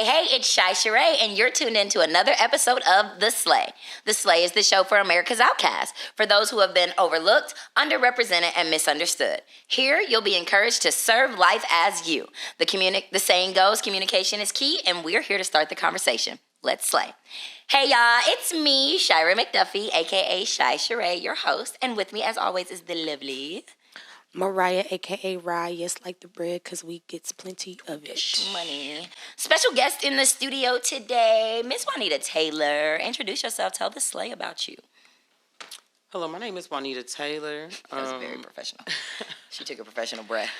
Hey, it's Shi and Rye, and you're tuned in to another episode of The Slay. The Slay is the show for America's outcasts, for those who have been overlooked, underrepresented, and misunderstood. Here, you'll be encouraged to serve life as you. The saying goes, communication is key, and we're here to start the conversation. Let's slay. Hey, y'all, it's me, Shira McDuffie, a.k.a. Shi and Rye, your host, and with me, as always, is the lovely... Mariah, a.k.a. Rye, yes, like the bread, because we gets plenty of it. Money. Special guest in the studio today, Miss Jaunita Taylor. Introduce yourself. Tell the slay about you. Hello, my name is Jaunita Taylor. That was very professional. She took a professional breath.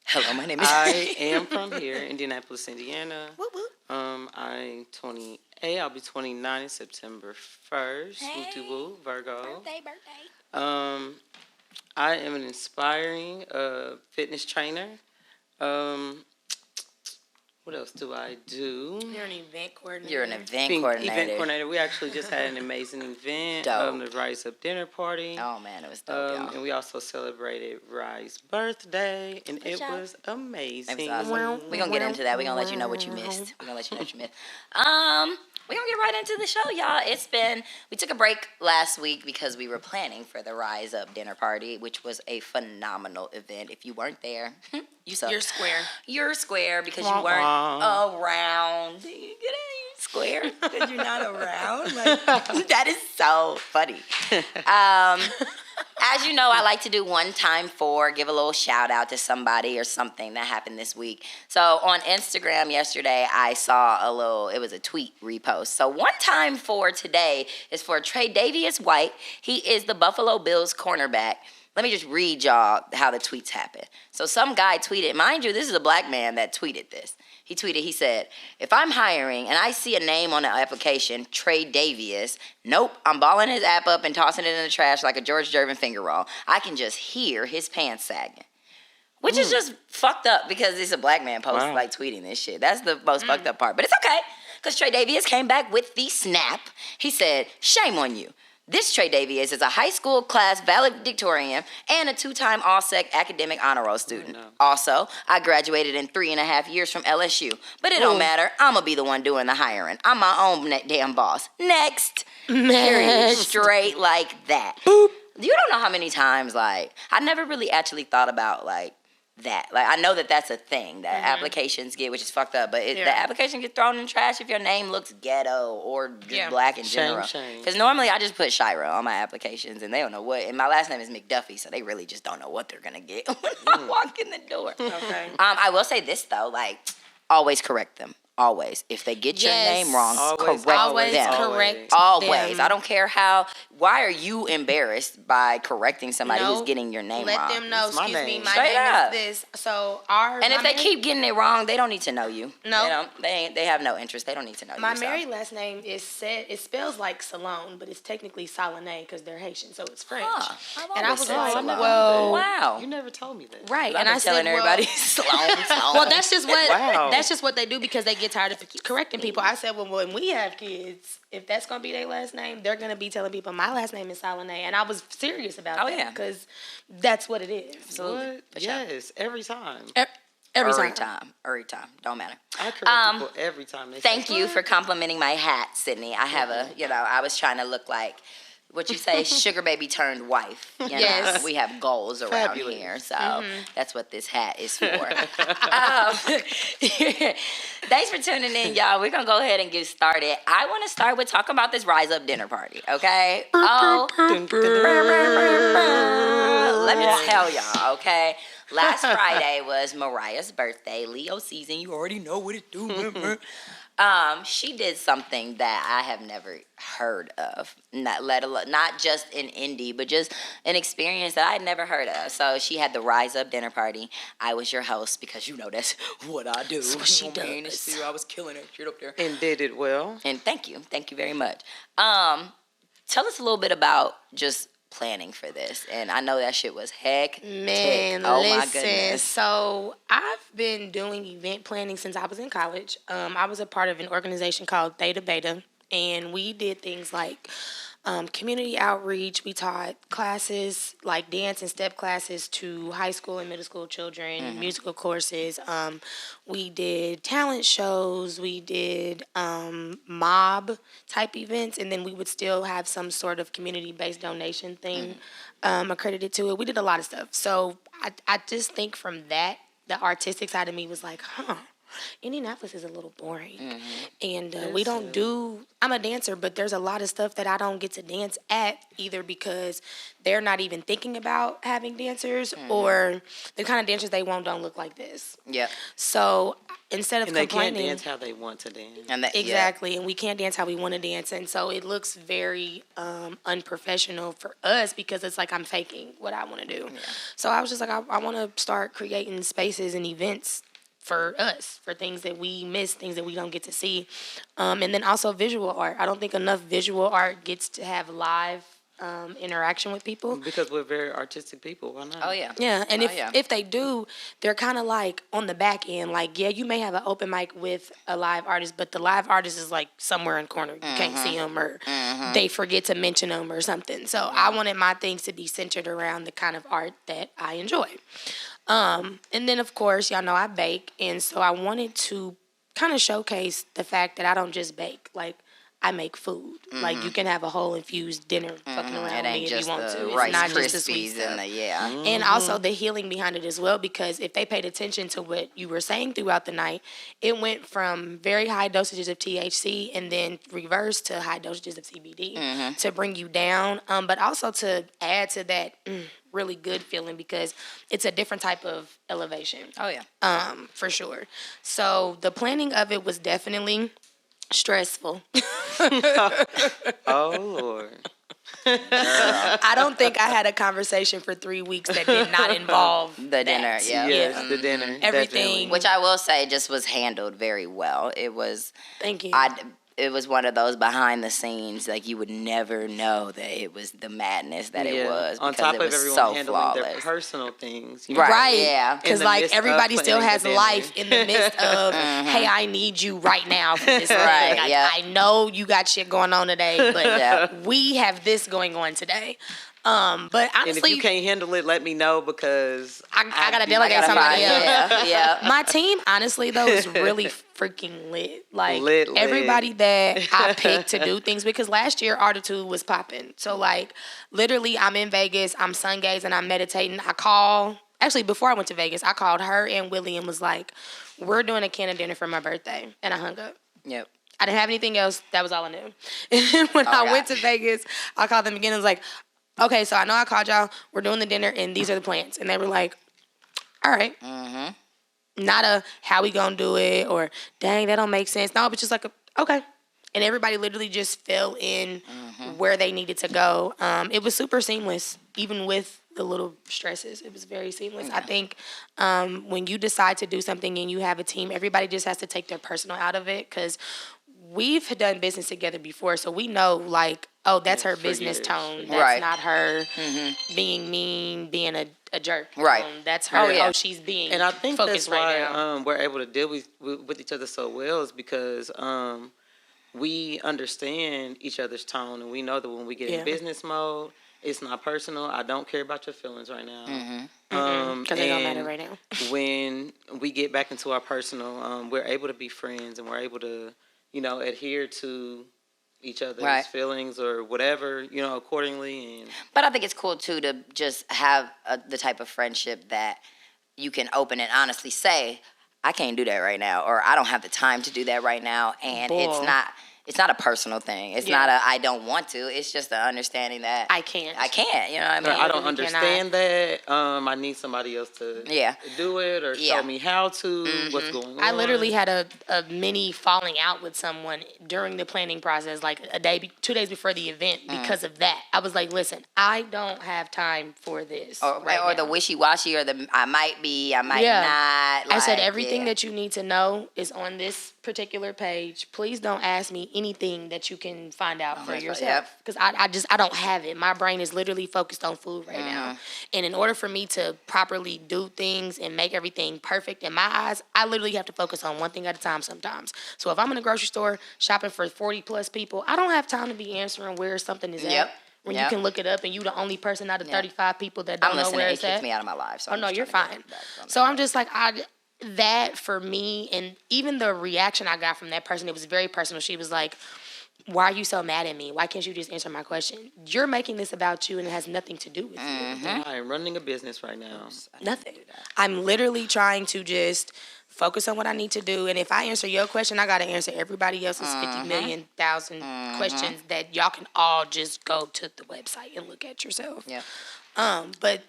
Hello, my name is... I am from here, Indianapolis, Indiana. Whoop, whoop. I'm 28. I'll be 29 in September 1st. Hey. Woo-doo-woo, Virgo. Birthday. I am an inspiring fitness trainer. What else do I do? You're an event coordinator. You're an event coordinator. We actually just had an amazing event. Dope. The Rise Up dinner party. Oh, man, it was dope, y'all. And we also celebrated Rye's birthday, and it was amazing. It was awesome. We're going to get into that. We're going to let you know what you missed. We're going to get right into the show, y'all. We took a break last week because we were planning for the Rise Up dinner party, which was a phenomenal event. If you weren't there, you suck. You're square. You're square because you weren't around. You get it? Square because you're not around. Like, that is so funny. As you know, I like to do one time for, give a little shout out to somebody or something that happened this week. So on Instagram yesterday, I saw it was a tweet repost. So one time for today is for Tre'Davious White. He is the Buffalo Bills cornerback. Let me just read y'all how the tweets happen. So some guy tweeted, mind you, this is a black man that tweeted this. He tweeted, he said, if I'm hiring and I see a name on the application, Tre'Davious, nope, I'm balling his app up and tossing it in the trash like a George Gervin finger roll. I can just hear his pants sagging. Which is just fucked up because it's a black man post like tweeting this shit. That's the most fucked up part. But it's okay because Tre'Davious came back with the snap. He said, shame on you. This Tre'Davious is a high school class valedictorian and a 2-time All-Sec academic honor roll student. Oh, no. Also, I graduated in 3.5 years from LSU. But it don't matter. I'm going to be the one doing the hiring. I'm my own damn boss. Next. Period. Straight like that. Boop. You don't know how many times, I never really actually thought about, that. I know that that's a thing that applications get, which is fucked up, but the application gets thrown in the trash if your name looks ghetto or just black in general. Because normally I just put Shira on my applications and they don't know what, and my last name is McDuffie, so they really just don't know what they're going to get when I walk in the door. Okay. I will say this though, always correct them. Always. If they get your name wrong, correct them. Always. I don't care how. Why are you embarrassed by correcting somebody who's getting your name wrong? Let them know, excuse me, my Straight name up. is this. So if they keep getting it wrong, they don't need to know you. No. They have no interest. They don't need to know you. My married last name is it spells like Salone, but it's technically Salone because they're Haitian, so it's French. And I was like, well, wow. You never told me that. Right. And I telling everybody Sloan. Well, that's just what they do because they get tired of correcting people. I said, well, when we have kids, if that's going to be their last name, they're going to be telling people my last name is Salone. And I was serious about that because that's what it is. Absolutely. Yes, every time. Every time. Don't matter. I correct people every time. Thank you for complimenting my hat, Sydney. I have I was trying to look like, what you say, sugar baby turned wife. Yes. We have goals around here, so that's what this hat is for. Thanks for tuning in, y'all. We're going to go ahead and get started. I want to start with talking about this Rise Up dinner party, okay? Let me tell y'all, okay? Last Friday was Mariah's birthday. Leo season, you already know what it do. She did something that I have never heard of, not just in indie, but just an experience that I had never heard of. So she had the Rise Up dinner party. I was your host because that's what I do. That's what she does. I was killing her shit up there. And did it well. And thank you very much. Tell us a little bit about just planning for this, and I know that shit was hectic. Man, oh listen, my goodness. So I've been doing event planning since I was in college. I was a part of an organization called Theta Beta, and we did things like community outreach. We taught classes like dance and step classes to high school and middle school children, musical courses. We did talent shows. We did mob type events, and then we would still have some sort of community-based donation thing accredited to it. We did a lot of stuff. So I just think from that, the artistic side of me was like, Indianapolis is a little boring. And we don't do, I'm a dancer, but there's a lot of stuff that I don't get to dance at either because they're not even thinking about having dancers or the kind of dancers they want don't look like this. Yep. So instead of and they complaining. can't dance how they want to dance. Exactly. And we can't dance how we want to dance. And so it looks very unprofessional for us because it's like I'm faking what I want to do. Yeah. So I was just like, I want to start creating spaces and events for us, for things that we miss, things that we don't get to see. And then also visual art. I don't think enough visual art gets to have live interaction with people. Because we're very artistic people. Why not? Oh, yeah. Yeah, and if they do, they're kind of like on the back end. Like, yeah, you may have an open mic with a live artist, but the live artist is like somewhere in the corner. You can't see them or they forget to mention them or something. So I wanted my things to be centered around the kind of art that I enjoy. And then, of course, y'all know I bake. And so I wanted to kind of showcase the fact that I don't just bake. Like, I make food. Like, you can have a whole infused dinner fucking around me if you want to. It's not just the sweet stuff. And also the healing behind it as well, because if they paid attention to what you were saying throughout the night, it went from very high dosages of THC and then reversed to high dosages of CBD to bring you down, but also to add to that really good feeling because it's a different type of elevation. Oh, yeah. For sure. So the planning of it was definitely stressful. Oh, Lord. I don't think I had a conversation for 3 weeks that did not involve the dinner. Yeah. Yes, the dinner. Everything. Definitely. Which I will say just was handled very well. It was. Thank you. It was one of those behind the scenes, like you would never know that it was the madness that it was. On top it of was everyone so handling flawless. their personal things. Right, yeah. Because like everybody still has life in the midst of, hey, I need you right now for this thing. I know you got shit going on today, but we have this going on today. But honestly, and if you can't handle it, let me know because I gotta delegate somebody else. Yeah. My team, honestly though, is really freaking lit. Like lit. Everybody that I picked to do things, because last year Artitude was popping. So like literally I'm in Vegas, I'm sun gazing, I'm meditating. Actually before I went to Vegas, I called her and Willie and was like, we're doing a can of dinner for my birthday. And I hung up. Yep. I didn't have anything else. That was all I knew. And then when I went to Vegas, I called them again and was like, okay, so I know I called y'all. We're doing the dinner, and these are the plans. And they were like, all right. Not a how we gonna do it or dang, that don't make sense. No, but just like, okay. And everybody literally just fell in where they needed to go. It was super seamless, even with the little stresses. It was very seamless. I think when you decide to do something and you have a team, everybody just has to take their personal out of it because we've done business together before, so we know, like, oh, that's her business tone. That's not her being mean, being a jerk. Right. That's her, she's being and I think focused that's why right now. we're able to deal with each other so well is because we understand each other's tone, and we know that when we get in business mode, it's not personal. I don't care about your feelings right now. Because they don't matter right now. When we get back into our personal, we're able to be friends, and we're able to adhere to each other's feelings or whatever, accordingly. But I think it's cool, too, to just have the type of friendship that you can open and honestly say, I can't do that right now, or I don't have the time to do that right now, and it's not a personal thing. It's not I don't want to. It's just the understanding that I can't. You know what I mean? I don't understand that. I need somebody else to do it or show me how to, what's going on. I literally had a mini falling out with someone during the planning process, like 2 days before the event because of that. I was like, listen, I don't have time for this. Or the wishy-washy or the I might be, I might not. I said everything that you need to know is on this particular page. Please don't ask me anything that you can find out for yourself. Because I don't have it. My brain is literally focused on food right now. And in order for me to properly do things and make everything perfect in my eyes, I literally have to focus on one thing at a time sometimes. So if I'm in a grocery store shopping for 40 plus people, I don't have time to be answering where something is at. When you can look it up and you the only person out of 35 people that don't know where it's at. It kicks me out of my life. So no, you're fine. So I'm just like, that for me, and even the reaction I got from that person, it was very personal. She was like, why are you so mad at me? Why can't you just answer my question? You're making this about you and it has nothing to do with you. I am running a business right now. Nothing. I'm literally trying to just focus on what I need to do. And if I answer your question, I got to answer everybody else's 50 million, thousand questions that y'all can all just go to the website and look at yourself. Yeah. But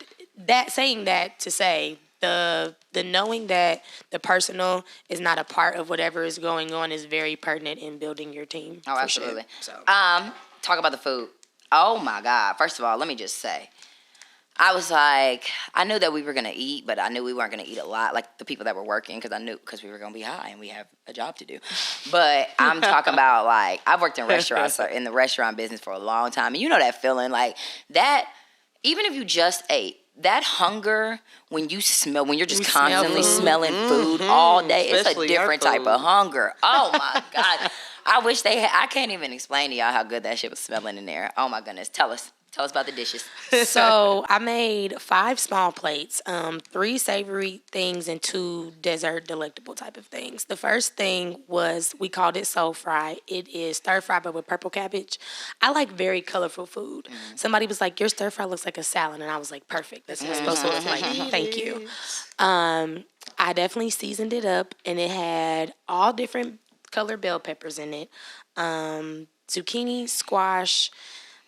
saying that to say, the knowing that the personal is not a part of whatever is going on is very pertinent in building your team. Oh, absolutely. Sure. So. Talk about the food. Oh my God. First of all, let me just say, I was like, I knew that we were gonna eat, but I knew we weren't gonna eat a lot, like the people that were working, because we were gonna be high and we have a job to do. But I'm talking about, like, I've worked in restaurants, in the restaurant business for a long time, and you know that feeling, like that. Even if you just ate, that hunger when you're just constantly smelling food all day, especially it's a different type of hunger. Oh my God. I wish I can't even explain to y'all how good that shit was smelling in there. Oh my goodness. Tell us about the dishes. So I made 5 small plates, 3 savory things and 2 dessert delectable type of things. The first thing was, we called it soul fry. It is stir fry but with purple cabbage. I like very colorful food. Somebody was like, your stir fry looks like a salad. And I was like, perfect. That's what it's supposed to look like. Thank you. I definitely seasoned it up, and it had all different color bell peppers in it. Zucchini, squash,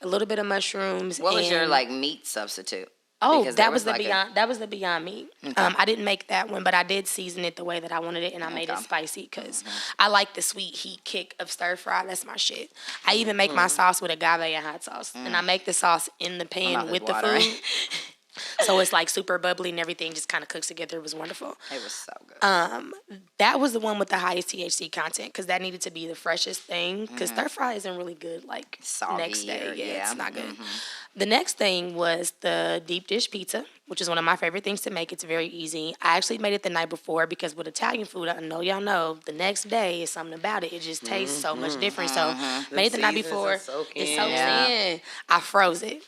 a little bit of mushrooms. What was your meat substitute? Oh, that was the Beyond Meat. Okay. I didn't make that one, but I did season it the way that I wanted it, and I made it spicy because I like the sweet heat kick of stir fry. That's my shit. I even make my sauce with agave and hot sauce, and I make the sauce in the pan with the food. So it's like super bubbly and everything just kind of cooks together. It was wonderful. It was so good. That was the one with the highest THC content because that needed to be the freshest thing because stir fry isn't really good like soggy next day. Yeah, it's not good. The next thing was the deep dish pizza, which is one of my favorite things to make. It's very easy. I actually made it the night before because with Italian food, I know y'all know, the next day is something about it. It just tastes so much different. So made it the night before. It soaks in. I froze it.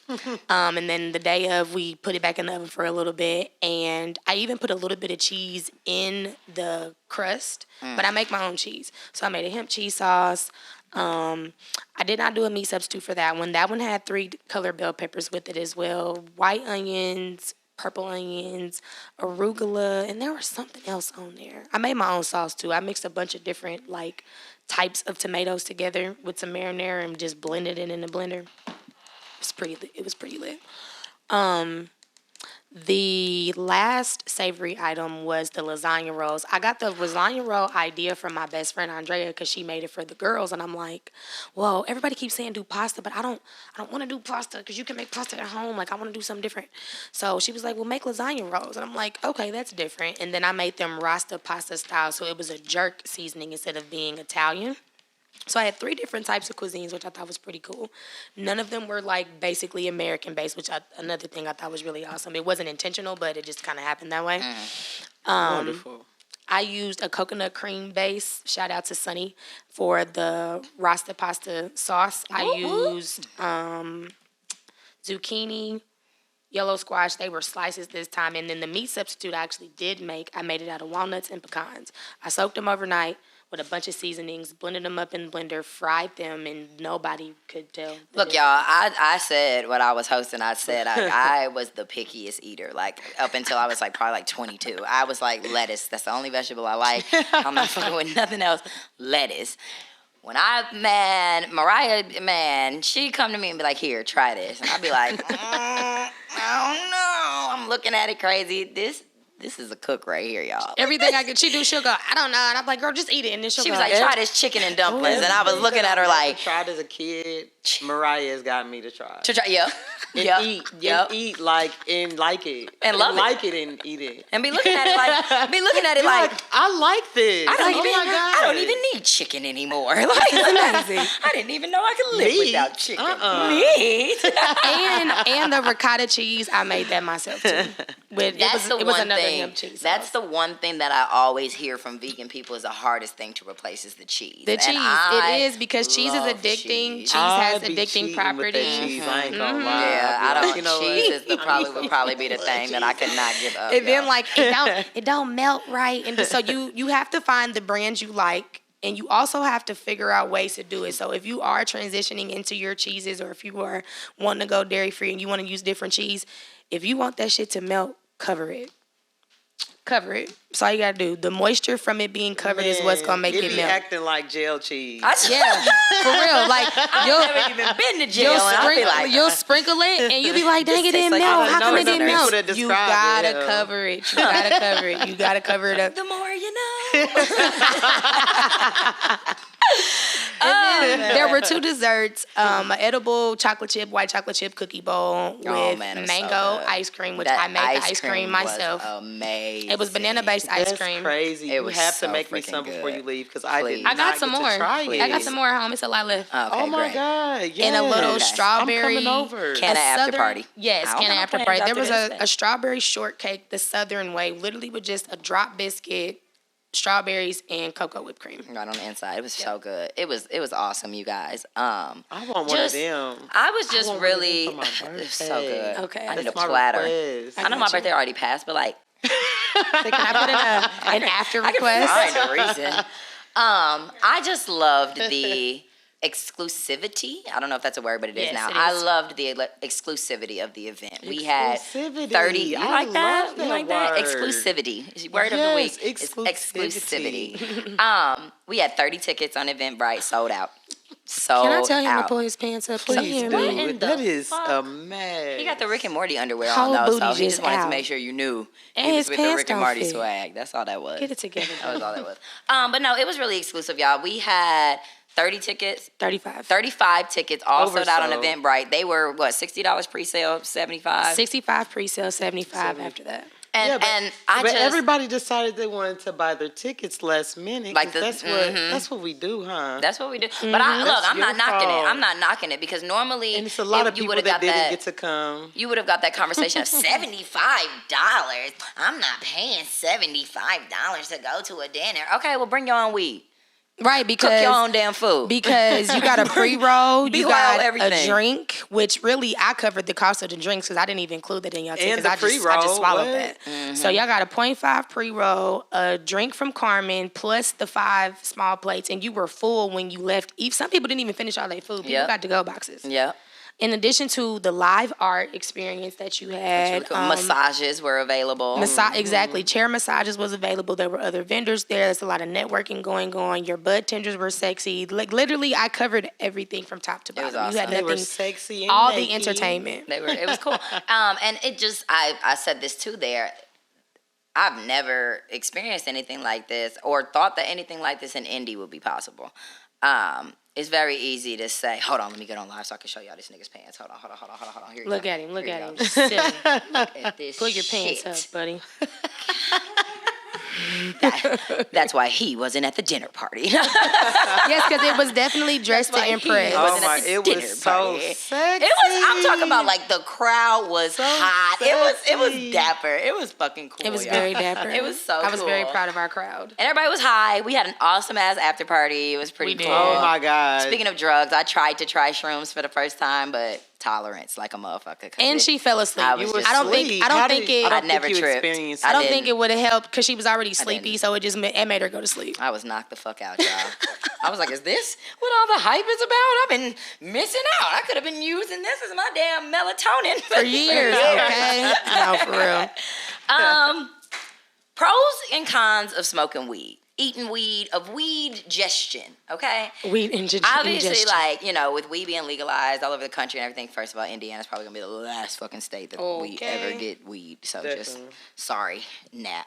And then the day of, we put it back in the oven for a little bit. And I even put a little bit of cheese in the crust, but I make my own cheese. So I made a hemp cheese sauce. I did not do a meat substitute for that one. That one had 3 color bell peppers with it as well. White onions, purple onions, arugula, and there was something else on there. I made my own sauce too. I mixed a bunch of different types of tomatoes together with some marinara and just blended it in the blender. It was pretty lit. The last savory item was the lasagna rolls. I got the lasagna roll idea from my best friend Andrea because she made it for the girls, and I'm like, well, everybody keeps saying do pasta, but I don't want to do pasta because you can make pasta at home. Like, I want to do something different. So she was like, well, make lasagna rolls, and I'm like, okay, that's different. And then I made them Rasta pasta style, so it was a jerk seasoning instead of being Italian. So I had 3 different types of cuisines, which I thought was pretty cool. None of them were basically American-based, which another thing I thought was really awesome. It wasn't intentional, but it just kind of happened that way. Wonderful. I used a coconut cream base. Shout out to Sunny for the Rasta pasta sauce. I used zucchini, yellow squash. They were slices this time. And then the meat substitute I actually did make, I made it out of walnuts and pecans. I soaked them overnight with a bunch of seasonings, blended them up in the blender, fried them, and nobody could tell. Look, y'all, I said when I was hosting, I said I was the pickiest eater, up until I was probably 22. I was like, lettuce. That's the only vegetable I like. I'm not fucking with nothing else. Lettuce. When Mariah, she'd come to me and be like, here, try this. And I'd be like, I don't know. I'm looking at it crazy. This is a cook right here, y'all. Everything she do, she'll go, I don't know. And I'm like, girl, just eat it. And then she was like, try this chicken and dumplings. And I was looking at her like. I tried as a kid. Mariah has got me to try. Yeah. And eat like it. And love like it and eat it. And be looking at it like I like this. I don't even need chicken anymore. Like, it's amazing. I didn't even know I could live without chicken. Meat. And the ricotta cheese, I made that myself too. It was another hemp cheese. That's the one thing that I always hear from vegan people is the hardest thing to replace is the cheese. The cheese. It is because cheese is addicting. Cheese has addicting properties. Cheese. I ain't gonna lie. Yeah, I don't. Cheese would probably be the thing that I could not give up. And then like it don't melt right, and so you have to find the brands you like. And you also have to figure out ways to do it. So if you are transitioning into your cheeses, or if you are wanting to go dairy free and you want to use different cheese, if you want that shit to melt, cover it. Cover it. That's all you gotta do. The moisture from it being covered is what's gonna make it melt. Acting like jail cheese. Yeah, for real. Like I've never even been to jail. You'll sprinkle it and you'll be like, dang, it didn't melt. How come it didn't melt? You gotta cover it. You gotta cover it. You gotta cover it up. The more you know. And then there were two desserts, an edible white chocolate chip cookie bowl with mango ice cream, which I made the ice cream myself. Amazing. It was banana-based ice cream. That's crazy. You have to make me some before you leave because I got some more. I got some more at home. It's a lot left. Oh my God. Yes. And a little strawberry. I'm coming over. Canna after party. Yes, Canna after party. There was a strawberry shortcake the Southern way, literally with just a drop biscuit, strawberries, and cocoa whipped cream. Right on the inside. It was so good. It was awesome, you guys. I want one of them. I was just really it was so good. Okay. I need a platter. I know my birthday already passed, but like so can I put in an after request? I can find a reason. I just loved the exclusivity. I don't know if that's a word, but it is now. I loved the exclusivity of the event. We had 30. You like that? You like that? Exclusivity. Word of the week. Exclusivity. We had 30 tickets on Eventbrite, sold out. Can I tell him to pull his pants up? Please do. That is a mess. He got the Rick and Morty underwear on though, so he just wanted to make sure you knew and he was with the Rick and Morty fit. swag. That's all that was. Get it together. That was all that was. But no, it was really exclusive, y'all. We had 30 tickets. 35 tickets, all sold out on Eventbrite. They were, $60 pre-sale, $75? 65 pre-sale, 75 after that. And everybody decided they wanted to buy their tickets last minute. Like that's what we do, huh? That's what we do. But I'm not knocking it. I'm not knocking it because normally, and it's a lot of people that didn't get to come. You would have got that conversation of $75. I'm not paying $75 to go to a dinner. Okay, well, bring your own weed. Right, because cook your own damn food. Because you got a pre-roll, you got everything. A drink, which really I covered the cost of the drinks because I didn't even include that in your tickets. I just swallowed that. Mm-hmm. So y'all got a 0.5 pre-roll, a drink from Carmen, plus the 5 small plates, and you were full when you left. Some people didn't even finish all their food. People got to-go boxes. Yeah. In addition to the live art experience that you had. Massages were available. Exactly. Chair massages was available. There were other vendors there. There's a lot of networking going on. Your bud tenders were sexy. Like, literally, I covered everything from top to bottom. It was awesome. You had nothing, they were sexy and all naked. The entertainment. It was cool. And it just, I said this too there. I've never experienced anything like this or thought that anything like this in Indy would be possible. It's very easy to say, hold on, let me get on live so I can show y'all this nigga's pants. Hold on. Here you look go. At him. Look Here at him. Just silly. Look at this Pull your pants up, buddy. That's why he wasn't at the dinner party. Yes, because it was definitely dressed to impress. It was so sexy. I'm talking about like the crowd was hot. It was dapper. It was fucking cool. It was very dapper. It was so cool. I was very proud of our crowd. And everybody was high. We had an awesome ass after party. It was pretty cool. Oh my God. Speaking of drugs, I tried to try shrooms for the first time, but tolerance like a motherfucker. And she fell asleep. I don't think it would have helped because she was already sleepy, so it made her go to sleep. I was knocked the fuck out, y'all. I was like, is this what all the hype is about? I've been missing out. I could have been using this as my damn melatonin for years. Okay, no, for real. Pros and cons of smoking weed. Eating weed, of weed gestion, okay? Weed ingestion. Obviously, like, with weed being legalized all over the country and everything, first of all, Indiana's probably going to be the last fucking state that we ever get weed. So just, sorry, nap.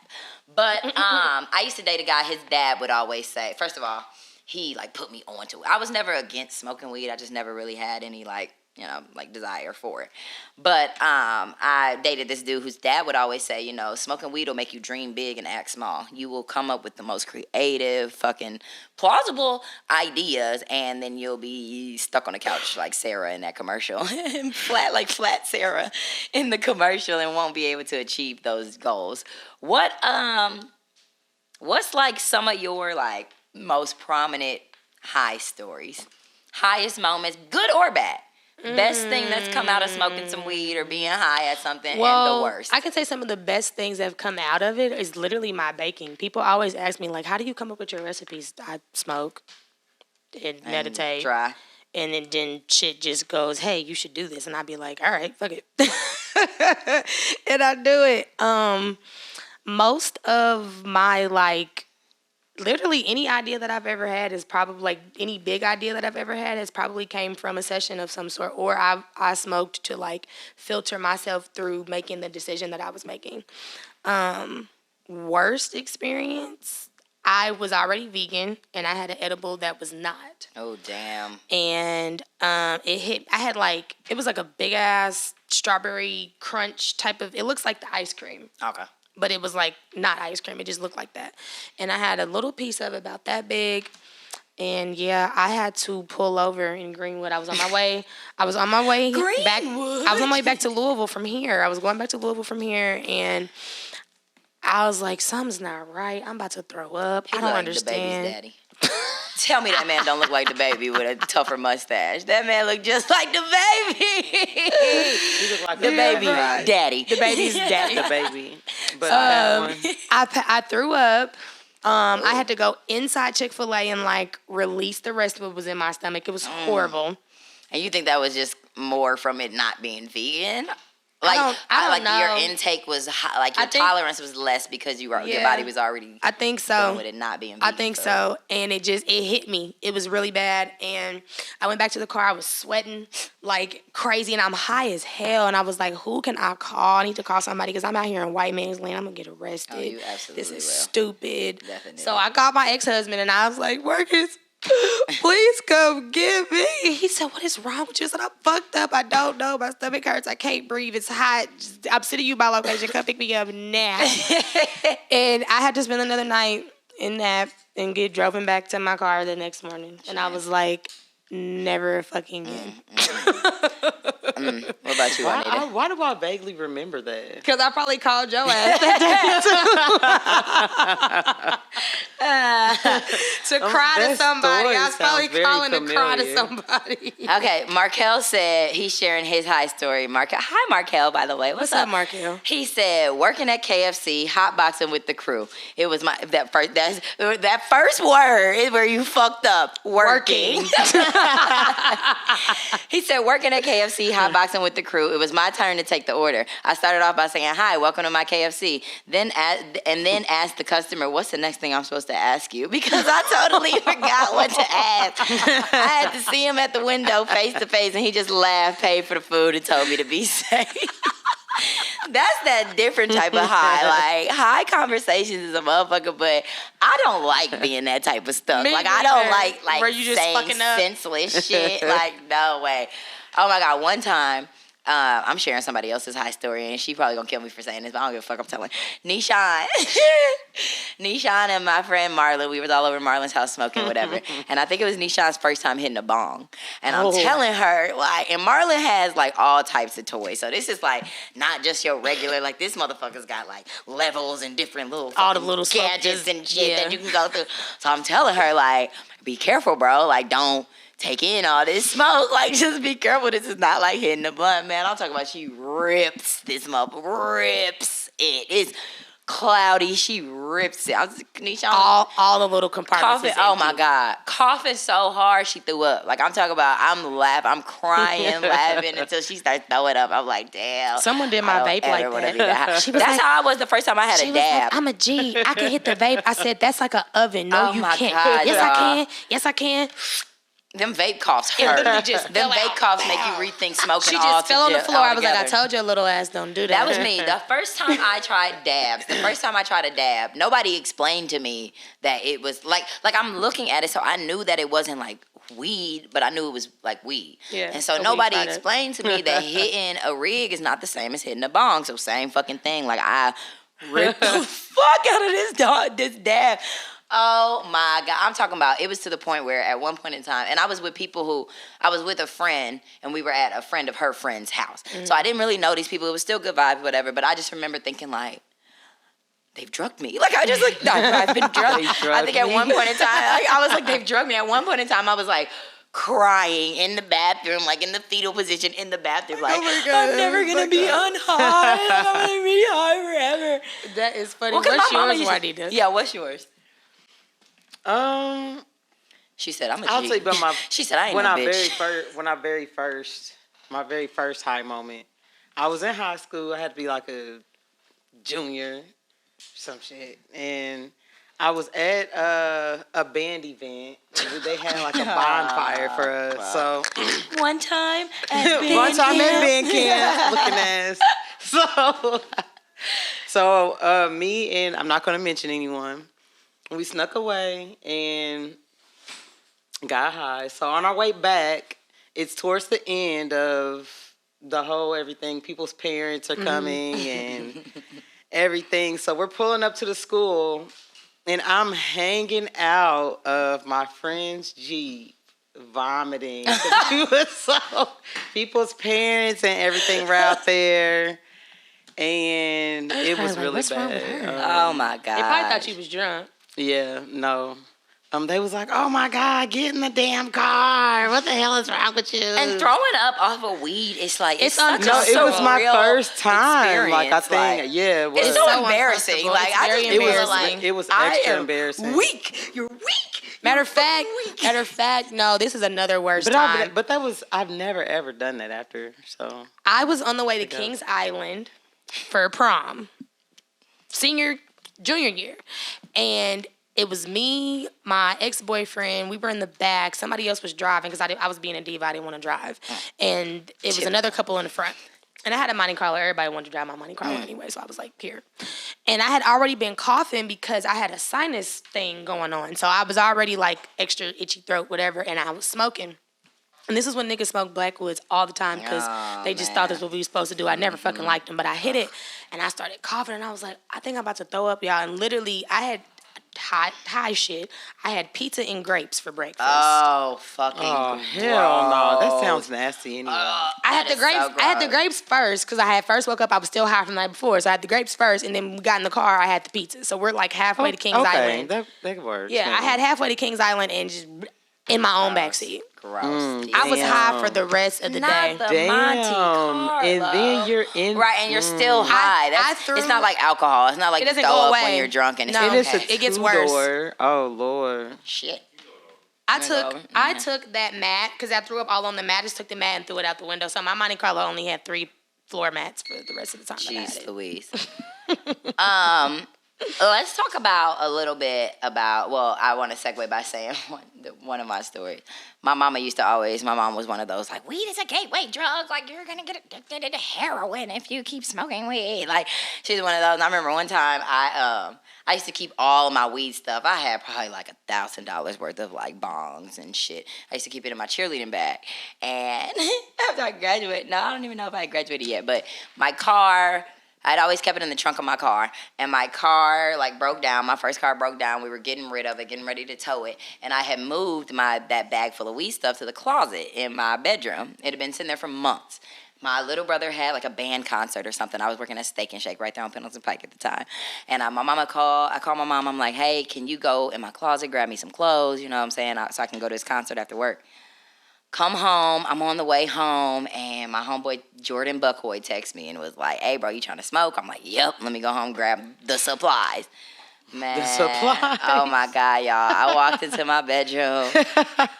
But I used to date a guy, his dad would always say, first of all, he like put me onto it. I was never against smoking weed. I just never really had any like, you know, like desire for it. But I dated this dude whose dad would always say, you know, smoking weed will make you dream big and act small. You will come up with the most creative, fucking plausible ideas, and then you'll be stuck on the couch like Sarah in that commercial, flat Sarah in the commercial, and won't be able to achieve those goals. What's like some of your like most prominent high stories, highest moments, good or bad? Best thing that's come out of smoking some weed or being high at something, and the worst. I can say some of the best things that have come out of it is literally my baking. People always ask me, like, how do you come up with your recipes? I smoke and meditate. Try. And then shit just goes, hey, you should do this. And I'd be like, all right, fuck it. And I do it. Most of my, like, literally any idea that I've ever had is probably, like, any big idea that I've ever had has probably came from a session of some sort, or I smoked to, like, filter myself through making the decision that I was making. Worst experience, I was already vegan, and I had an edible that was not. Oh, damn. And it was like a big-ass strawberry crunch type of, it looks like the ice cream. Okay. But it was like not ice cream. It just looked like that. And I had a little piece of it about that big. And yeah, I had to pull over in Greenwood. I was on my way back. I was on my way back to Louisville from here. I was going back to Louisville from here, and I was like, something's not right. I'm about to throw up. I don't understand. The baby's daddy. Tell me that man don't look like the baby with a tougher mustache. That man look just like the baby. He look like the baby daddy. The baby's daddy. The baby. But I threw up. I had to go inside Chick-fil-A and like release the rest of what was in my stomach. It was horrible. And you think that was just more from it not being vegan? Like, I don't know. Your intake was high, like your tolerance was less because your body was already. I think so. With it not being vegan. I think so. And it hit me. It was really bad. And I went back to the car. I was sweating like crazy, and I'm high as hell. And I was like, who can I call? I need to call somebody because I'm out here in white man's land. I'm gonna get arrested. Oh, you absolutely This is stupid. Definitely. So I called my ex-husband, and I was like, Marcus, please come get me. He said, what is wrong with you? I said, I'm fucked up. I don't know. My stomach hurts. I can't breathe. It's hot. I'm sending you my location. Come pick me up now. And I had to spend another night in that and get driven back to my car the next morning. And I was like, never fucking again. What about you, Juanita? Why do I vaguely remember that? Because I probably called your ass to cry to somebody. I was probably calling to cry to somebody. Okay, Markel said he's sharing his high story. Hi, Markel, by the way. What's up, Markel? He said, working at KFC, hotboxing with the crew. It was that first word is where you fucked up. Working. He said, working at KFC, hotboxing with the crew. It was my turn to take the order. I started off by saying, hi, welcome to my KFC. Then asked the customer, what's the next thing I'm supposed to ask you? Because I totally forgot what to ask. I had to see him at the window face to face, and he just laughed, paid for the food, and told me to be safe. That's that different type of high. Like, high conversations is a motherfucker, but I don't like being that type of stuff. Me like, I don't like where you just saying fucking up. senseless shit. Like, no way. Oh, my God. One time, I'm sharing somebody else's high story, and she probably gonna kill me for saying this, but I don't give a fuck. I'm telling Nishan. Nishan and my friend Marlon, we was all over Marlon's house smoking, whatever. And I think it was Nishan's first time hitting a bong. And I'm telling her, like, and Marlon has, like, all types of toys. So this is, like, not just your regular, like, this motherfucker's got, like, levels and different little all the little gadgets and shit that you can go through. So I'm telling her, like, be careful, bro. Like, don't take in all this smoke. Like, just be careful. This is not like hitting the blunt, man. I'm talking about she rips this motherfucker. Rips it. It's cloudy. She rips it. I was Nisha, all the little compartments. Coughing. Oh, my God. Coughing so hard, she threw up. Like, I'm talking about, I'm laughing. I'm crying, laughing until she starts throwing up. I'm like, damn. Someone did my vape like that. That's how I was the first time I had a dab. Like, I'm a G. I can hit the vape. I said, that's like an oven. No, oh you my can't. God, yes, y'all. I can. Yes, I can. Them vape coughs hurt. Them vape coughs make you rethink smoking all. She just fell on the floor. I was like, I told your little ass don't do that. That was me. The first time I tried dabs, nobody explained to me that it was like I'm looking at it, so I knew that it wasn't like weed, but I knew it was like weed. Yeah. And so nobody explained to me that hitting a rig is not the same as hitting a bong. So same fucking thing. Like I ripped the fuck out of this dab. Oh my God. I'm talking about, it was to the point where at one point in time, and I was with a friend, and we were at a friend of her friend's house. Mm-hmm. So I didn't really know these people. It was still good vibes, whatever. But I just remember thinking like, they've drugged me. Like, I just like, no, I've been drugged. I think at one point in time, I was like, they've drugged me. At one point in time, I was like, crying in the bathroom, like in the fetal position in the bathroom, like, oh my God, I'm never going to be on high. I'm going to be high forever. That is funny. Well, what's yours, Juanita? Yeah, what's yours? She said, I'm a G. I'll tell you about she said, I ain't no bitch. My very first high moment, I was in high school. I had to be like a junior, some shit. And I was at a band event. They had like a bonfire for us. So one time at band camp, looking ass. So me and I'm not gonna mention anyone. We snuck away and got high. So on our way back, it's towards the end of the whole everything. People's parents are coming and everything. So we're pulling up to the school, and I'm hanging out of my friend's Jeep, vomiting. People's parents and everything were out there. And it was really bad. Oh my God. They probably thought you was drunk. Yeah, no. They was like, oh my God, get in the damn car. What the hell is wrong with you? And throwing up off of weed, it's like, it was my first time. Like, I think, like, yeah, it was. It's so embarrassing. Like, it was extra embarrassing. Weak. You're weak. Matter of fact, no, this is another worse time. But I've never ever done that after, so. I was on the way to Kings Island for prom. Junior year. And it was me, my ex-boyfriend. We were in the back. Somebody else was driving because I was being a diva. I didn't want to drive. And it was another couple in the front. And I had a Monte Carlo. Everybody wanted to drive my Monte Carlo anyway. So I was like, here. And I had already been coughing because I had a sinus thing going on. So I was already like extra itchy throat, whatever. And I was smoking. And this is when niggas smoke Blackwoods all the time because they just thought that's what we were supposed to do. I never fucking liked them, but I hit it, and I started coughing, and I was like, I think I'm about to throw up, y'all. And literally, I had high shit. I had pizza and grapes for breakfast. Oh, fucking hell no. That sounds nasty anyway. I had the grapes. So I had the grapes first because I had first woke up. I was still high from the night before, so I had the grapes first, and then we got in the car. I had the pizza. So we're like halfway to Kings Island. That works. Yeah, I had halfway to Kings Island and just in my own backseat. Gross. I was high for the rest of the day. Monte Carlo. And then you're in. Right, and you're still high. It's not like alcohol. It's not like you throw up when you're drunk and it's okay. It gets worse. Oh, Lord. Shit. I took that mat because I threw up all on the mat. I just took the mat and threw it out the window. So my Monte Carlo only had 3 floor mats for the rest of the time. Jeez Louise. Let's talk about a little bit about, well, I want to segue by saying one of my stories. My mom was one of those, like, weed is a gateway drug. Like, you're going to get addicted to heroin if you keep smoking weed. Like, she's one of those. And I remember one time I used to keep all of my weed stuff. I had probably like $1,000 worth of like bongs and shit. I used to keep it in my cheerleading bag. And after I graduated, I don't even know if I had graduated yet, but my car, I'd always kept it in the trunk of my car, and my car broke down. My first car broke down. We were getting rid of it, getting ready to tow it, and I had moved that bag full of weed stuff to the closet in my bedroom. It had been sitting there for months. My little brother had like a band concert or something. I was working at Steak and Shake right there on Pendleton Pike at the time, and I called my mom. I'm like, hey, can you go in my closet, grab me some clothes, you know what I'm saying, so I can go to this concert after work. Come home, I'm on the way home, and my homeboy Jordan Buckhoy texts me and was like, hey, bro, you trying to smoke? I'm like, yep, let me go home and grab the supplies. Man, the supplies. Oh, my God, y'all. I walked into my bedroom,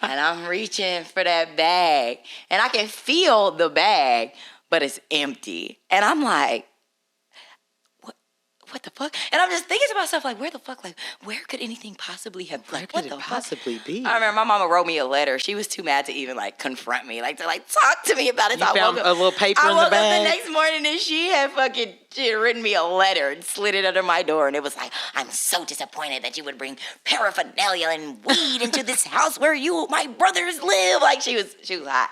and I'm reaching for that bag, and I can feel the bag, but it's empty. And I'm like, what the fuck? And I'm just thinking to myself, like, where the fuck, like, where could anything possibly have, like, what could the it fuck? possibly be? I remember my mama wrote me a letter. She was too mad to even, like, confront me, like, to, like, talk to me about it. You found a little paper in the bag? I woke up the next morning and she had written me a letter and slid it under my door. And it was like, I'm so disappointed that you would bring paraphernalia and weed into this house where my brothers live. Like, she was hot.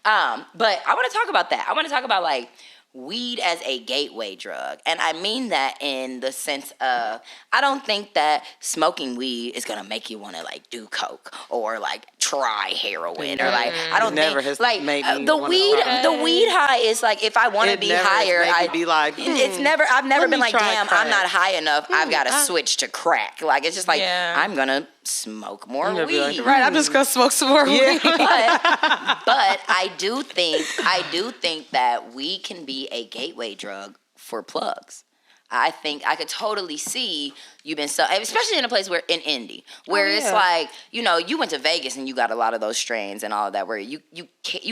But I want to talk about that. I want to talk about, like, weed as a gateway drug. And I mean that in the sense of, I don't think that smoking weed is going to make you want to, like, do coke or, like, try heroin or, like, I don't think, like, the weed high is, like, if I want to be higher, I'd be like, I've never been like, damn, I'm not high enough. I've got to switch to crack. Like, it's just like, I'm going to smoke more weed. Like, right, I'm just going to smoke some more weed. But I do think that weed can be a gateway drug for plugs. I think I could totally see you've been especially in a place in Indy, where it's like, you know, you went to Vegas and you got a lot of those strains and all of that, where you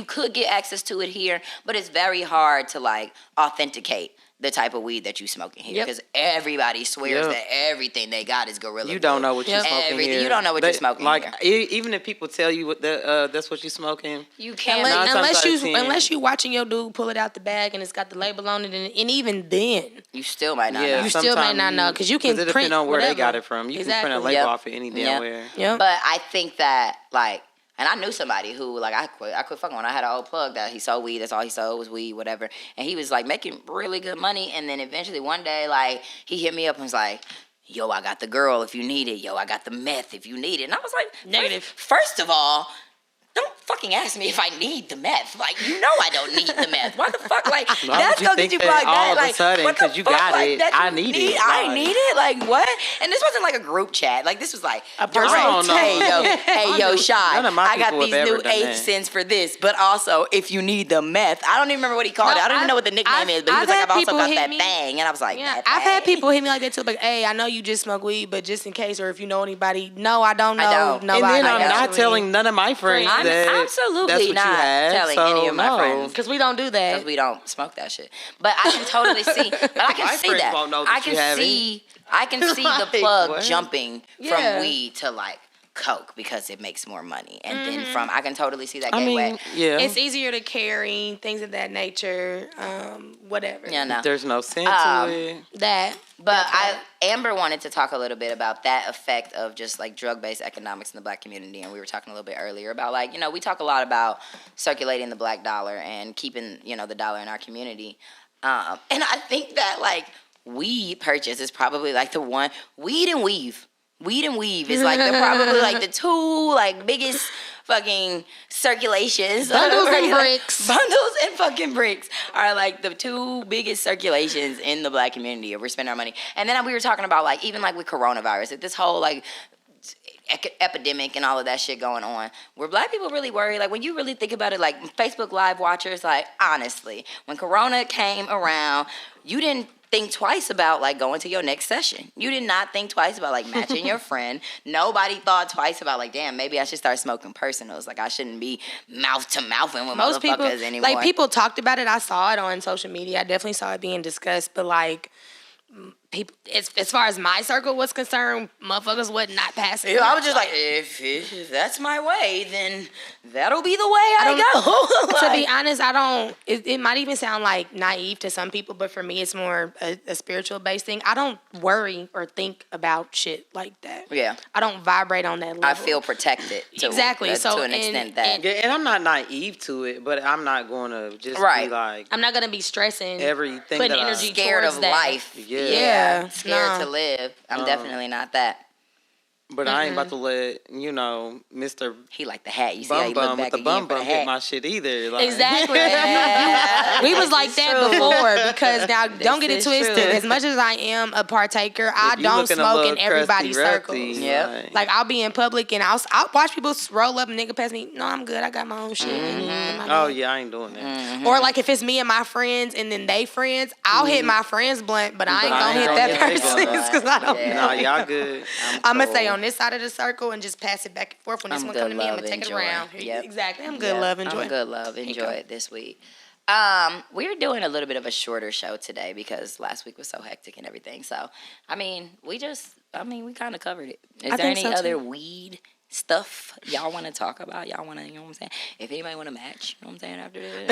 could get access to it here, but it's very hard to, like, authenticate the type of weed that you smoking here, because everybody swears that everything they got is gorilla. You don't know what you're smoking here. You don't know what you're smoking like, here. Even if people tell you that's what you're smoking, you can't unless you watching your dude pull it out the bag and it's got the label on it, and even then you still might not know. You still might not know, because you can print depend on where whatever. they got it from. You can print a label off of any damn where. But I think that, like, and I knew somebody who, like, I quit fucking when I had an old plug that he sold weed. That's all he sold was weed, whatever. And he was, like, making really good money. And then eventually one day, like, he hit me up and was like, yo, I got the girl if you need it. Yo, I got the meth if you need it. And I was like, negative. First of all, don't fucking ask me if I need the meth. Like, you know I don't need the meth. Why the fuck? Like, that's gonna get you plugged all that. Of a sudden, because you got like, it, I need it. I need it? Like, what? And this wasn't like a group chat. Like, this was like, a person. Hey, yo, Shy, I got these new 8 cents for this. But also, if you need the meth, I don't even remember what he called it. I don't even know what the nickname is. But he was like, I've also got that thing. And I was like, I've had people hit me like that too. Like, hey, I know you just smoke weed, but just in case, or if you know anybody, no, I don't know. And then I'm not telling none of my friends that. Absolutely. That's what not you have, telling any of my friends, because we don't do that. Because we don't smoke that shit. But I can totally see. But I can see that. I can see the plug jumping from weed to, like, coke because it makes more money, and then I can totally see that gateway. It's easier to carry things of that nature, whatever. Yeah, no. There's no sense to it. But Amber wanted to talk a little bit about that effect of just, like, drug-based economics in the Black community, and we were talking a little bit earlier about, like, you know, we talk a lot about circulating the Black dollar and keeping, you know, the dollar in our community, and I think that, like, weed purchase is probably, like, the one. Weed and weave is, like, they're probably, like, the two, like, biggest fucking circulations. Bundles and bricks. Bundles and fucking bricks are, like, the two biggest circulations in the Black community if we're spending our money. And then we were talking about, like, even, like, with coronavirus, this whole, like, epidemic and all of that shit going on. Were Black people really worried? Like, when you really think about it, like, Facebook Live watchers, like, honestly, when Corona came around, you didn't think twice about, like, going to your next session. You did not think twice about, like, matching your friend. Nobody thought twice about, like, damn, maybe I should start smoking personals. Like, I shouldn't be mouth to mouthing with most motherfuckers people, anymore. Like, people talked about it. I saw it on social media. I definitely saw it being discussed. But, like, people, as far as my circle was concerned, motherfuckers was not passing. Yeah, I was just like, if that's my way, then that'll be the way I go. Like, to be honest, I don't. It might even sound like naive to some people, but for me, it's more a spiritual based thing. I don't worry or think about shit like that. Yeah, I don't vibrate on that level. I feel protected. Exactly. So to an extent that. And I'm not naive to it, but I'm not going to just be like. I'm not going to be stressing everything. Putting energy scared towards of that. Life. Yeah. Scared to live. I'm definitely not that. But I ain't about to let, you know, Mr. He like the hat. You see how he look back with the bum get my shit either. Like. Exactly. We was like that before, because now don't get it twisted. As much as I am a partaker, I don't smoke in everybody's circles. Yep. Like, I'll be in public and I'll watch people roll up and nigga pass me. No, I'm good. I got my own shit. Oh yeah, I ain't doing that. Mm-hmm. Or like if it's me and my friends and then they friends, I'll hit my friend's blunt, but I ain't gonna hit that person's because I don't. Nah, y'all good. I'm gonna stay on this side of the circle and just pass it back and forth. When this one come to me, I'm gonna take it around. Yep. Exactly. I'm good, love, enjoy. I'm good, love, enjoy it this week. We're doing a little bit of a shorter show today because last week was so hectic and everything. So, we kind of covered it. Is there any other weed stuff y'all want to talk about? Y'all want to, you know what I'm saying? If anybody want to match, you know what I'm saying, after this?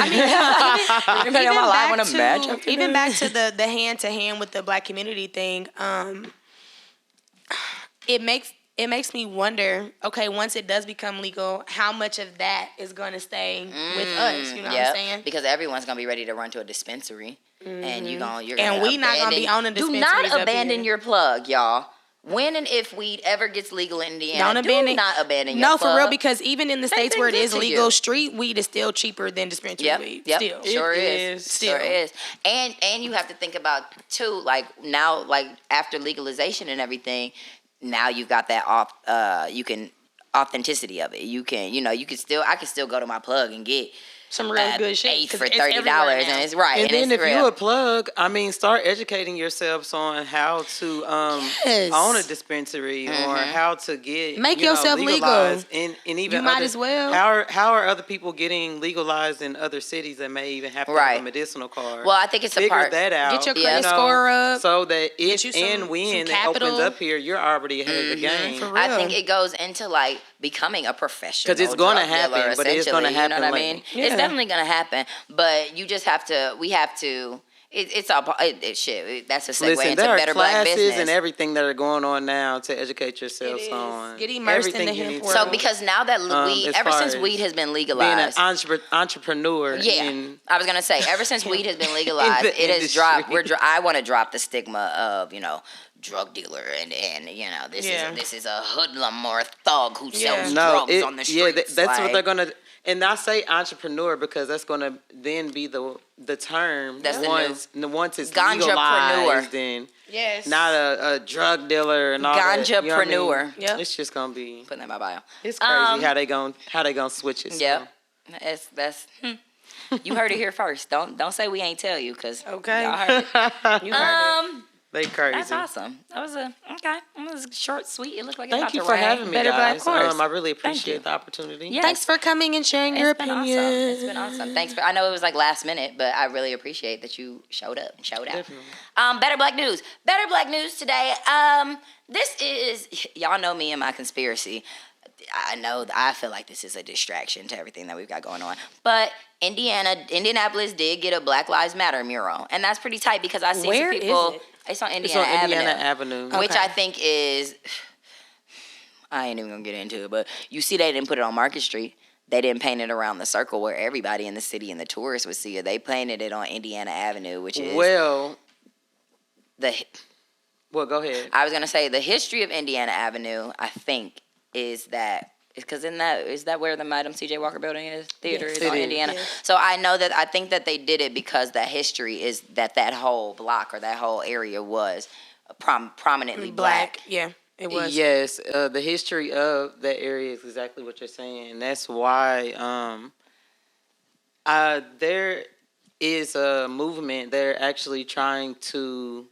Even back to the hand-to-hand with the Black community thing, it makes me wonder, okay, once it does become legal, how much of that is going to stay with us? You know what I'm saying? Because everyone's going to be ready to run to a dispensary. And you're gonna we not going to be on a dispensary. Do not abandon your plug, y'all. When and if weed ever gets legal in Indiana, do not abandon your plug. No, for real, because even in the states where it is legal, street weed is still cheaper than dispensary weed. Yep, still. Sure is. And you have to think about, too, like, now, like, after legalization and everything, now you've got that authenticity of it. I can still go to my plug and get some real good shit. Eight for $30, and it's right. And then if real. you a plug, start educating yourselves on how to own a dispensary or how to get yourself legalized. And even you might as well. How are other people getting legalized in other cities that may even have to have a medicinal card? Well, I think it's figure that out. Get your credit score up, so that if and when it opens up here, you're already ahead of the game. For real. I think it goes into like becoming a professional. Because it's going to happen, but it's going to happen. You know what I mean? Yeah. It's definitely going to happen, but you just have to. We have to. It's all shit. That's a segue into better black business. There are classes and everything that are going on now to educate yourselves on. Get immersed in the hemp world. So because now that weed, ever since weed has been legalized, being an entrepreneur. Yeah, I was gonna say, ever since weed has been legalized, it has dropped. I want to drop the stigma of drug dealer and this is a hoodlum or a thug who sells drugs on the streets. That's what they're gonna. And I say entrepreneur because that's going to then be the term once it's legalized and not a drug dealer and all that. Ganjapreneur. Yeah, it's just going to be putting that in my bio. It's crazy how they gonna switch it. Yeah, that's. You heard it here first. Don't say we ain't tell you because y'all heard it. You heard it. They crazy. That's awesome. That was It was short, sweet. It looked like Thank you for having me, guys. I really appreciate the opportunity. Yes. Thanks for coming and sharing your opinion. Awesome. It's been awesome. I know it was like last minute, but I really appreciate that you showed up and showed out. Definitely. Better Black News. Better Black News today. This is, y'all know me and my conspiracy. I feel like this is a distraction to everything that we've got going on. But Indianapolis did get a Black Lives Matter mural. And that's pretty tight because I see some people. Is it? It's on Indiana Avenue. Which I think is, I ain't even going to get into it, but you see they didn't put it on Market Street. They didn't paint it around the circle where everybody in the city and the tourists would see it. They painted it on Indiana Avenue, which is... Well, go ahead. I was going to say the history of Indiana Avenue, I think, is that... Because is that where the Madam C.J. Walker building is? Theater is on Indiana. Yes. So I think that they did it because the history is that whole block or that whole area was prominently black. Yeah, it was. Yes, the history of that area is exactly what you're saying. That's why there is a movement. They're actually trying to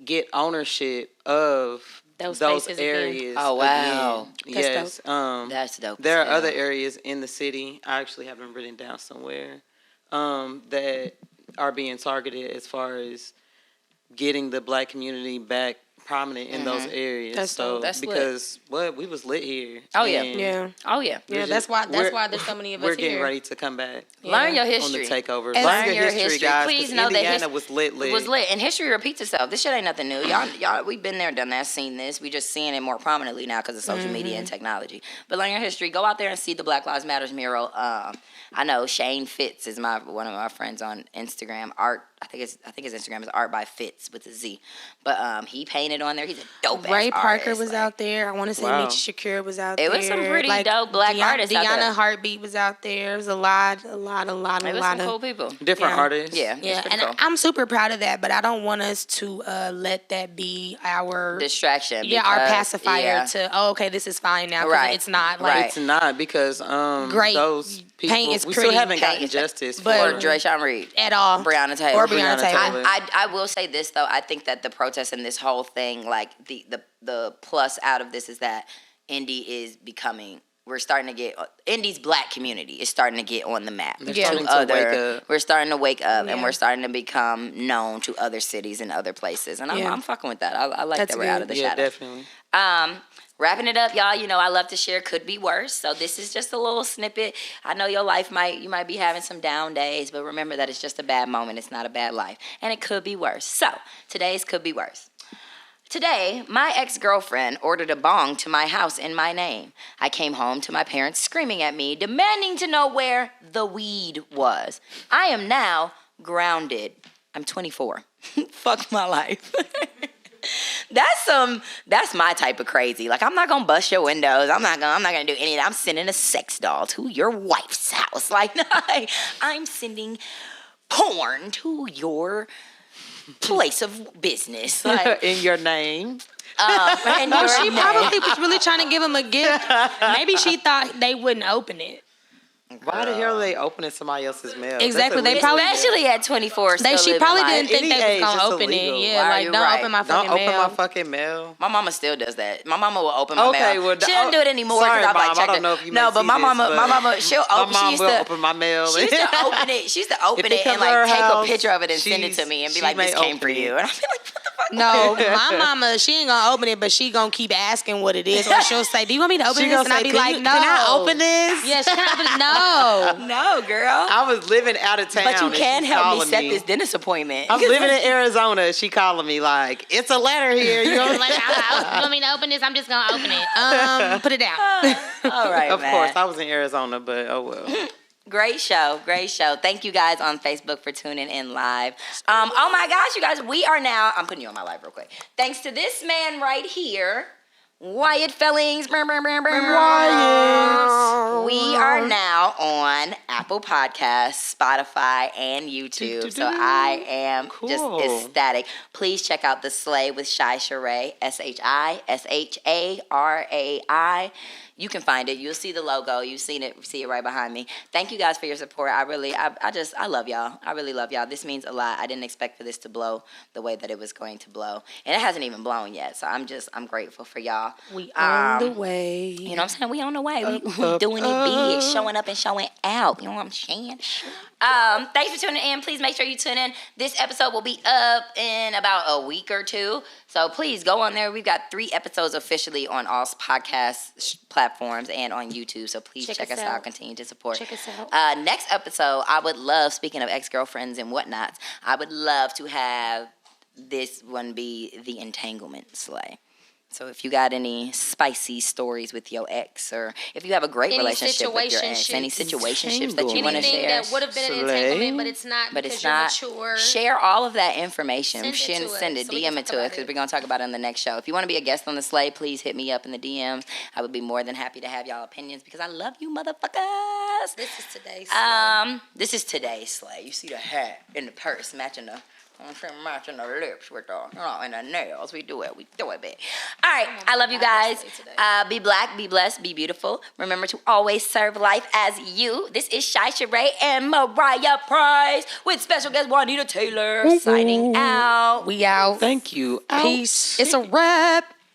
get ownership of those areas. Oh wow! Yes, that's dope. There are other areas in the city. I actually have them written down somewhere that are being targeted as far as getting the Black community back prominent in those areas. That's because we was lit here. Oh yeah. Oh yeah. Yeah, that's why there's so many of us here. We're getting ready to come back. Yeah. Learn your history. On the takeover. Learn your history, guys. Please know Indiana that was lit. It was lit, and history repeats itself. This shit ain't nothing new. Y'all, we've been there, done that, seen this. We just seeing it more prominently now because of social media and technology. But learn your history. Go out there and see the Black Lives Matters mural. I know Shane Fitz is one of my friends on Instagram. I think his Instagram is Art by Fitz with a Z. But he painted on there. He's a dope ass Ray Parker artist. was out there. I want to say Misha Shakur was out there. It was some pretty dope black artists out there. Deanna Heartbeat was out there. It was a lot It was some cool people. Different artists. Yeah. And cool. I'm super proud of that, but I don't want us to let that be our distraction. Yeah, our pacifier to, okay, this is fine now. Right. It's not. It's not because those people, paint is we pretty. Still haven't gotten justice for Dre'Shaun Reed. At all. Breonna Taylor. Or Breonna Taylor. I will say this, though. I think that the protest and this whole thing, like the plus out of this is that Indy is becoming we're starting to get Indy's black community is starting to get on the map. We're starting to wake up, and we're starting to become known to other cities and other places. And I'm fucking with that. I like that we're out of the shadows. Definitely. Wrapping it up, y'all, you know I love to share could be worse. So this is just a little snippet. I know your life you might be having some down days, but remember that it's just a bad moment. It's not a bad life. And it could be worse. So today's could be worse. Today, my ex-girlfriend ordered a bong to my house in my name. I came home to my parents screaming at me, demanding to know where the weed was. I am now grounded. I'm 24. Fuck my life. That's my type of crazy. Like, I'm not gonna bust your windows. I'm not gonna do any of that. I'm sending a sex doll to your wife's house. Like, I'm sending porn to your place of business. Like, in your name. She probably was really trying to give him a gift. Maybe she thought they wouldn't open it. Why the hell are they opening somebody else's mail? Exactly. They probably, especially at 24. She probably didn't think they was gonna open it. Yeah, like don't open my fucking mail. Don't open my fucking mail. My mama still does that. My mama will open my mail. Well, she doesn't do it anymore. Sorry, Mom. I don't know if you no, but my mama, she'll open. My mom will open my mail. She used to open it. She used to open it and like take a picture of it and send it to me and be like, "This came for you." And I'll be like, "What the fuck?" No, my mama, she ain't gonna open it, but she gonna keep asking what it is, or she'll say, "Do you want me to open this?" And I'll be like, "No." Can I open this? Yeah, she can open it. No, girl. I was living out of town. But you can help me set this dentist appointment. I'm living in Arizona. She calling me like, it's a letter here. You know? You want me to open this? I'm just gonna open it. Put it down. All right, Of course, I was in Arizona, but oh well. Great show. Thank you guys on Facebook for tuning in live. Oh my gosh, you guys, we are now, I'm putting you on my live real quick. Thanks to this man right here, Wyatt Fellings. Wyatt. We are now on Apple Podcasts, Spotify, and YouTube. So I am just ecstatic. Please check out The Slay with Shi and Rye, SHISHARAI. You can find it. You'll see the logo. You've seen it. See it right behind me. Thank you guys for your support. I love y'all. I really love y'all. This means a lot. I didn't expect for this to blow the way that it was going to blow. And it hasn't even blown yet. So I'm grateful for y'all. We on the way. You know what I'm saying? We on the way. We doing it big. Showing up and showing out. You know what I'm saying? Thanks for tuning in. Please make sure you tune in. This episode will be up in about a week or two. So please go on there. We've got 3 episodes officially on all podcast platforms and on YouTube. So please check us out. Continue to support. Check us out. Next episode, I would love, speaking of ex-girlfriends and whatnots, I would love to have this one be the entanglement slay. So if you got any spicy stories with your ex, or if you have a great relationship with your ex, any situationships that you want to share, anything that would have been an entanglement, but it's not because you're mature. Share all of that information. Send it, DM it to us, because we're going to talk about it on the next show. If you want to be a guest on The Slay, please hit me up in the DMs. I would be more than happy to have y'all opinions, because I love you motherfuckers. This is today's Slay. This is today's Slay. You see the hat in the purse matching the... matching the lips with the, and the nails. We do it big. All right. I love you guys. Be black, be blessed, be beautiful. Remember to always serve life as you. This is Shi and Rye and Mariah Price with special guest Jaunita Taylor signing out. We out. Thank you. Peace. It's a wrap.